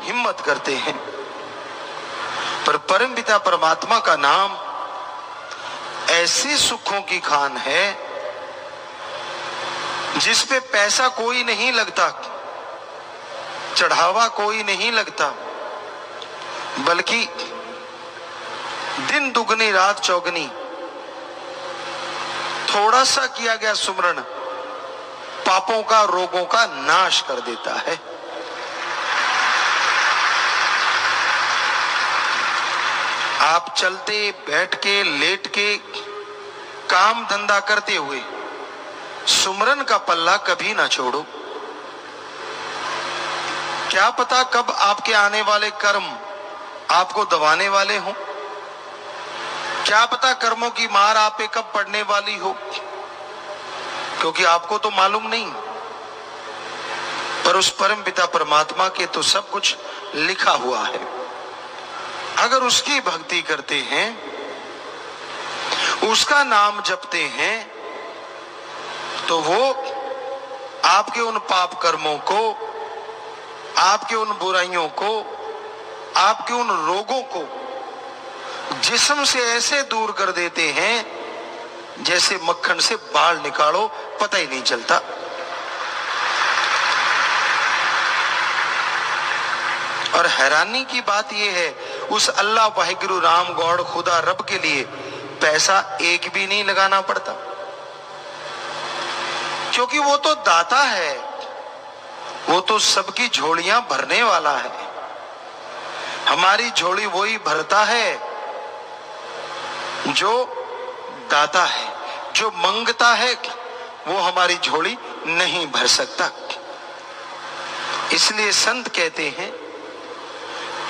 हिम्मत करते हैं। पर परमपिता परमात्मा का नाम ऐसे सुखों की खान है जिस पे पैसा कोई नहीं लगता, चढ़ावा कोई नहीं लगता, बल्कि दिन दुगनी रात चौगनी थोड़ा सा किया गया सुमरण पापों का, रोगों का नाश कर देता है। आप चलते, बैठ के, लेट के, काम धंधा करते हुए सुमरन का पल्ला कभी ना छोड़ो। क्या पता कब आपके आने वाले कर्म आपको दबाने वाले हों, क्या पता कर्मों की मार आप पे कब पड़ने वाली हो, क्योंकि आपको तो मालूम नहीं, पर उस परम पिता परमात्मा के तो सब कुछ लिखा हुआ है। अगर उसकी भक्ति करते हैं, उसका नाम जपते हैं, तो वो आपके उन पाप कर्मों को, आपके उन बुराइयों को, आपके उन रोगों को जिस्म से ऐसे दूर कर देते हैं जैसे मक्खन से बाल निकालो, पता ही नहीं चलता। और हैरानी की बात यह है, उस अल्लाह वाहिगुरु राम गौड़ खुदा रब के लिए पैसा एक भी नहीं लगाना पड़ता, क्योंकि वो तो दाता है, वो तो सबकी झोलियां भरने वाला है। हमारी झोली वही भरता है जो दाता है, जो मंगता है वो हमारी झोली नहीं भर सकता। इसलिए संत कहते हैं,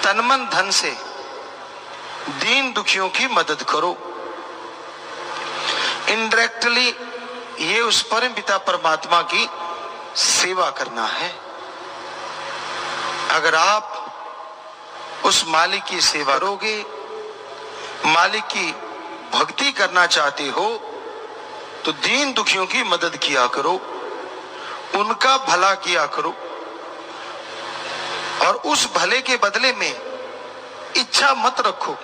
तन मन धन से दीन दुखियों की मदद करो। इनडायरेक्टली ये उस परम पिता परमात्मा की सेवा करना है। अगर आप उस मालिक की सेवा करोगे, मालिक की भक्ति करना चाहते हो, तो दीन दुखियों की मदद किया करो, उनका भला किया करो, और उस भले के बदले में इच्छा मत रखो,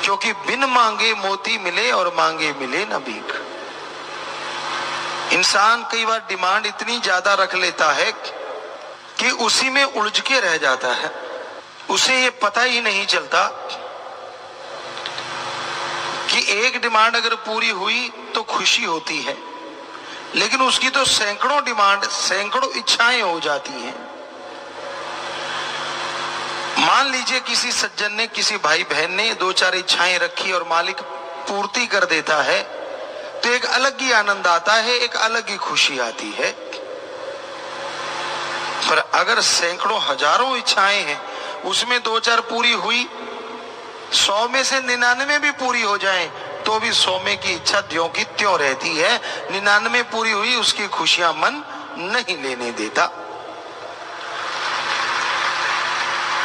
क्योंकि बिन मांगे मोती मिले और मांगे मिले न भीख। इंसान कई बार डिमांड इतनी ज्यादा रख लेता है कि उसी में उलझ के रह जाता है, उसे ये पता ही नहीं चलता कि एक डिमांड अगर पूरी हुई तो खुशी होती है, लेकिन उसकी तो सैकड़ों डिमांड, सैकड़ों इच्छाएं हो जाती हैं। मान लीजिए किसी सज्जन ने, किसी भाई बहन ने दो चार इच्छाएं रखी और मालिक पूर्ति कर देता है, तो एक अलग ही आनंद आता है, एक अलग ही खुशी आती है। पर अगर सैकड़ों हजारों इच्छाएं हैं, उसमें दो चार पूरी हुई, 100 में से 99 भी पूरी हो जाएं, तो भी 100 में की इच्छा त्यों की त्यों रहती है। 99 पूरी हुई, उसकी खुशियां मन नहीं लेने देता।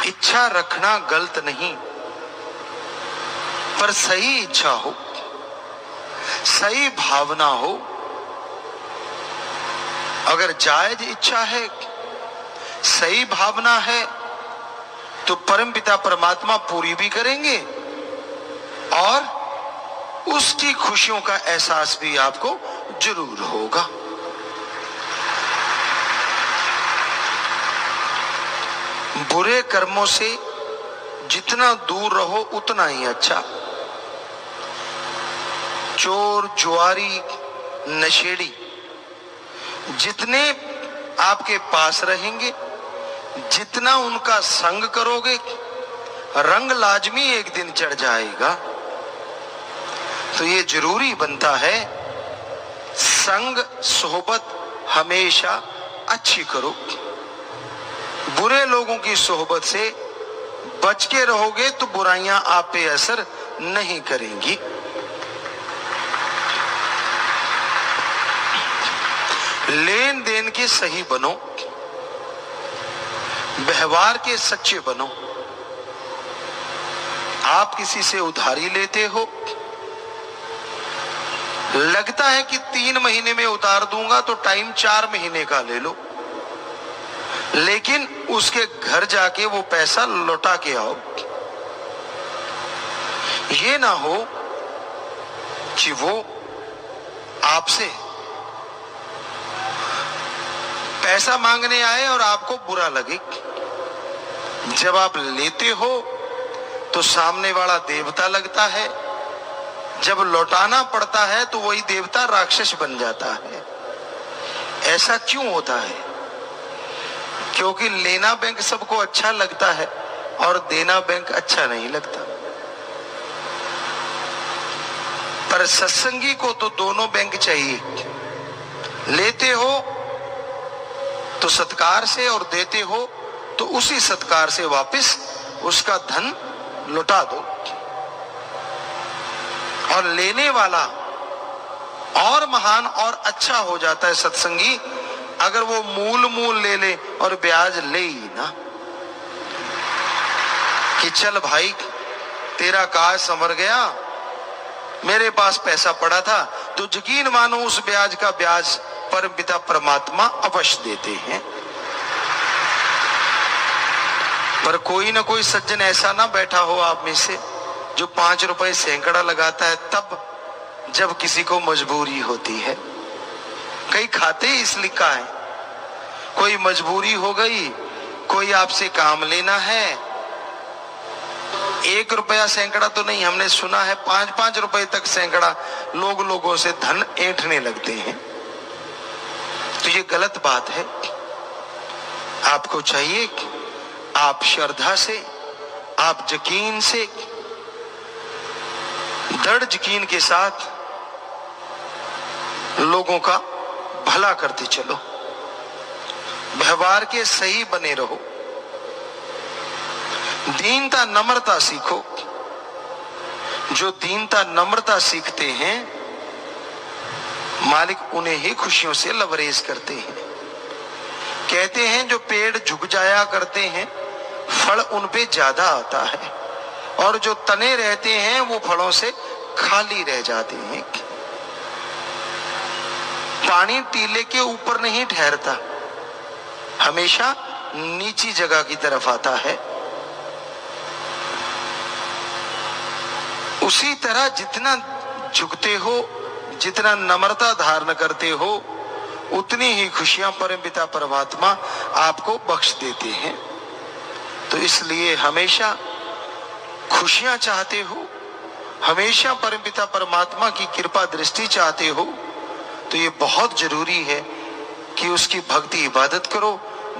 इच्छा रखना गलत नहीं, पर सही इच्छा हो, सही भावना हो। अगर जायज इच्छा है, सही भावना है, तो परमपिता परमात्मा पूरी भी करेंगे और उसकी खुशियों का एहसास भी आपको जरूर होगा। बुरे कर्मों से जितना दूर रहो उतना ही अच्छा। चोर, जुआरी, नशेड़ी जितने आपके पास रहेंगे, जितना उनका संग करोगे, रंग लाजमी एक दिन चढ़ जाएगा। तो ये जरूरी बनता है, संग सोहबत हमेशा अच्छी करो। बुरे लोगों की सोहबत से बच के रहोगे तो बुराइयां आप पे असर नहीं करेंगी। लेन देन के सही बनो, व्यवहार के सच्चे बनो। आप किसी से उधारी लेते हो, लगता है कि 3 महीने में उतार दूंगा, तो टाइम 4 महीने का ले लो, लेकिन उसके घर जाके वो पैसा लौटा के आओ। ये ना हो कि वो आपसे पैसा मांगने आए और आपको बुरा लगे। जब आप लेते हो तो सामने वाला देवता लगता है, जब लौटाना पड़ता है तो वही देवता राक्षस बन जाता है। ऐसा क्यों होता है? क्योंकि लेना बैंक सबको अच्छा लगता है और देना बैंक अच्छा नहीं लगता। पर सत्संगी को तो दोनों बैंक चाहिए। लेते हो तो सत्कार से, और देते हो तो उसी सत्कार से वापस उसका धन लौटा दो। और लेने वाला और महान और अच्छा हो जाता है सत्संगी, अगर वो मूल ले ले और ब्याज ले ही ना, कि चल भाई तेरा काज संवर गया, मेरे पास पैसा पड़ा था, तो यकीन मानो उस ब्याज का ब्याज परमपिता परमात्मा अवश्य देते हैं। पर कोई ना कोई सज्जन ऐसा ना बैठा हो आप में से जो 5 रुपए सैकड़ा लगाता है तब जब किसी को मजबूरी होती है। कई खाते इसलिए का है, कोई मजबूरी हो गई, कोई आपसे काम लेना है, 1 रुपया सैकड़ा तो नहीं, हमने सुना है 5-5 रुपए तक सैकड़ा लोगों से धन ऐंठने लगते हैं। तो ये गलत बात है। आपको चाहिए कि आप श्रद्धा से, आप यकीन से, दृढ़ यकीन के साथ लोगों का भला करते चलो, व्यवहार के सही बने रहो, दीनता नम्रता सीखो। जो दीनता नम्रता सीखते हैं मालिक उन्हें ही खुशियों से लबरेज करते हैं। कहते हैं जो पेड़ झुक जाया करते हैं फल उन पे ज्यादा आता है, और जो तने रहते हैं वो फलों से खाली रह जाते हैं। पानी टीले के ऊपर नहीं ठहरता, हमेशा नीची जगह की तरफ आता है। उसी तरह जितना झुकते हो, जितना नम्रता धारण करते हो, उतनी ही खुशियां परमपिता परमात्मा आपको बख्श देते हैं। तो इसलिए हमेशा खुशियां चाहते हो, हमेशा परमपिता परमात्मा की कृपा दृष्टि चाहते हो, तो ये बहुत जरूरी है कि उसकी भक्ति इबादत करो,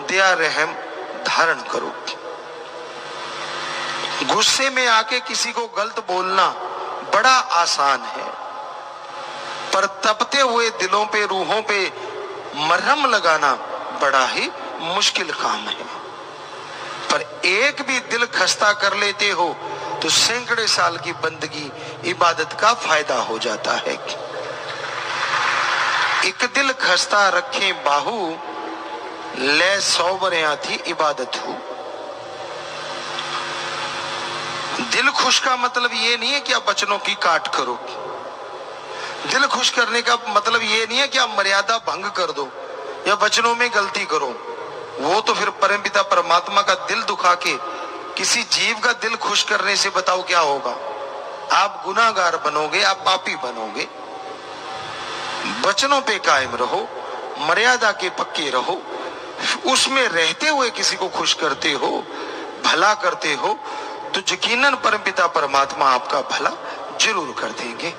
दया रहम धारण करो। गुस्से में आके किसी को गलत बोलना बड़ा आसान है, पर तपते हुए दिलों पे, रूहों पे मरहम लगाना बड़ा ही मुश्किल काम है। पर एक भी दिल खस्ता कर लेते हो तो सैकड़े साल की बंदगी इबादत का फायदा हो जाता है। एक दिल खस्ता रखे बाहू, ले 100 बरिया थी इबादत हो। दिल खुश का मतलब ये नहीं है कि आप वचनों की काट करो। दिल खुश करने का मतलब ये नहीं है कि आप मर्यादा भंग कर दो या वचनों में गलती करो। वो तो फिर परमपिता परमात्मा का दिल दुखा के किसी जीव का दिल खुश करने से बताओ क्या होगा? आप गुनाहगार बनोगे, आप पापी बनोगे। वचनों पे कायम रहो, मर्यादा के पक्के रहो, उसमें रहते हुए किसी को खुश करते हो, भला करते हो, तो यकीनन परमपिता परमात्मा आपका भला जरूर कर देंगे।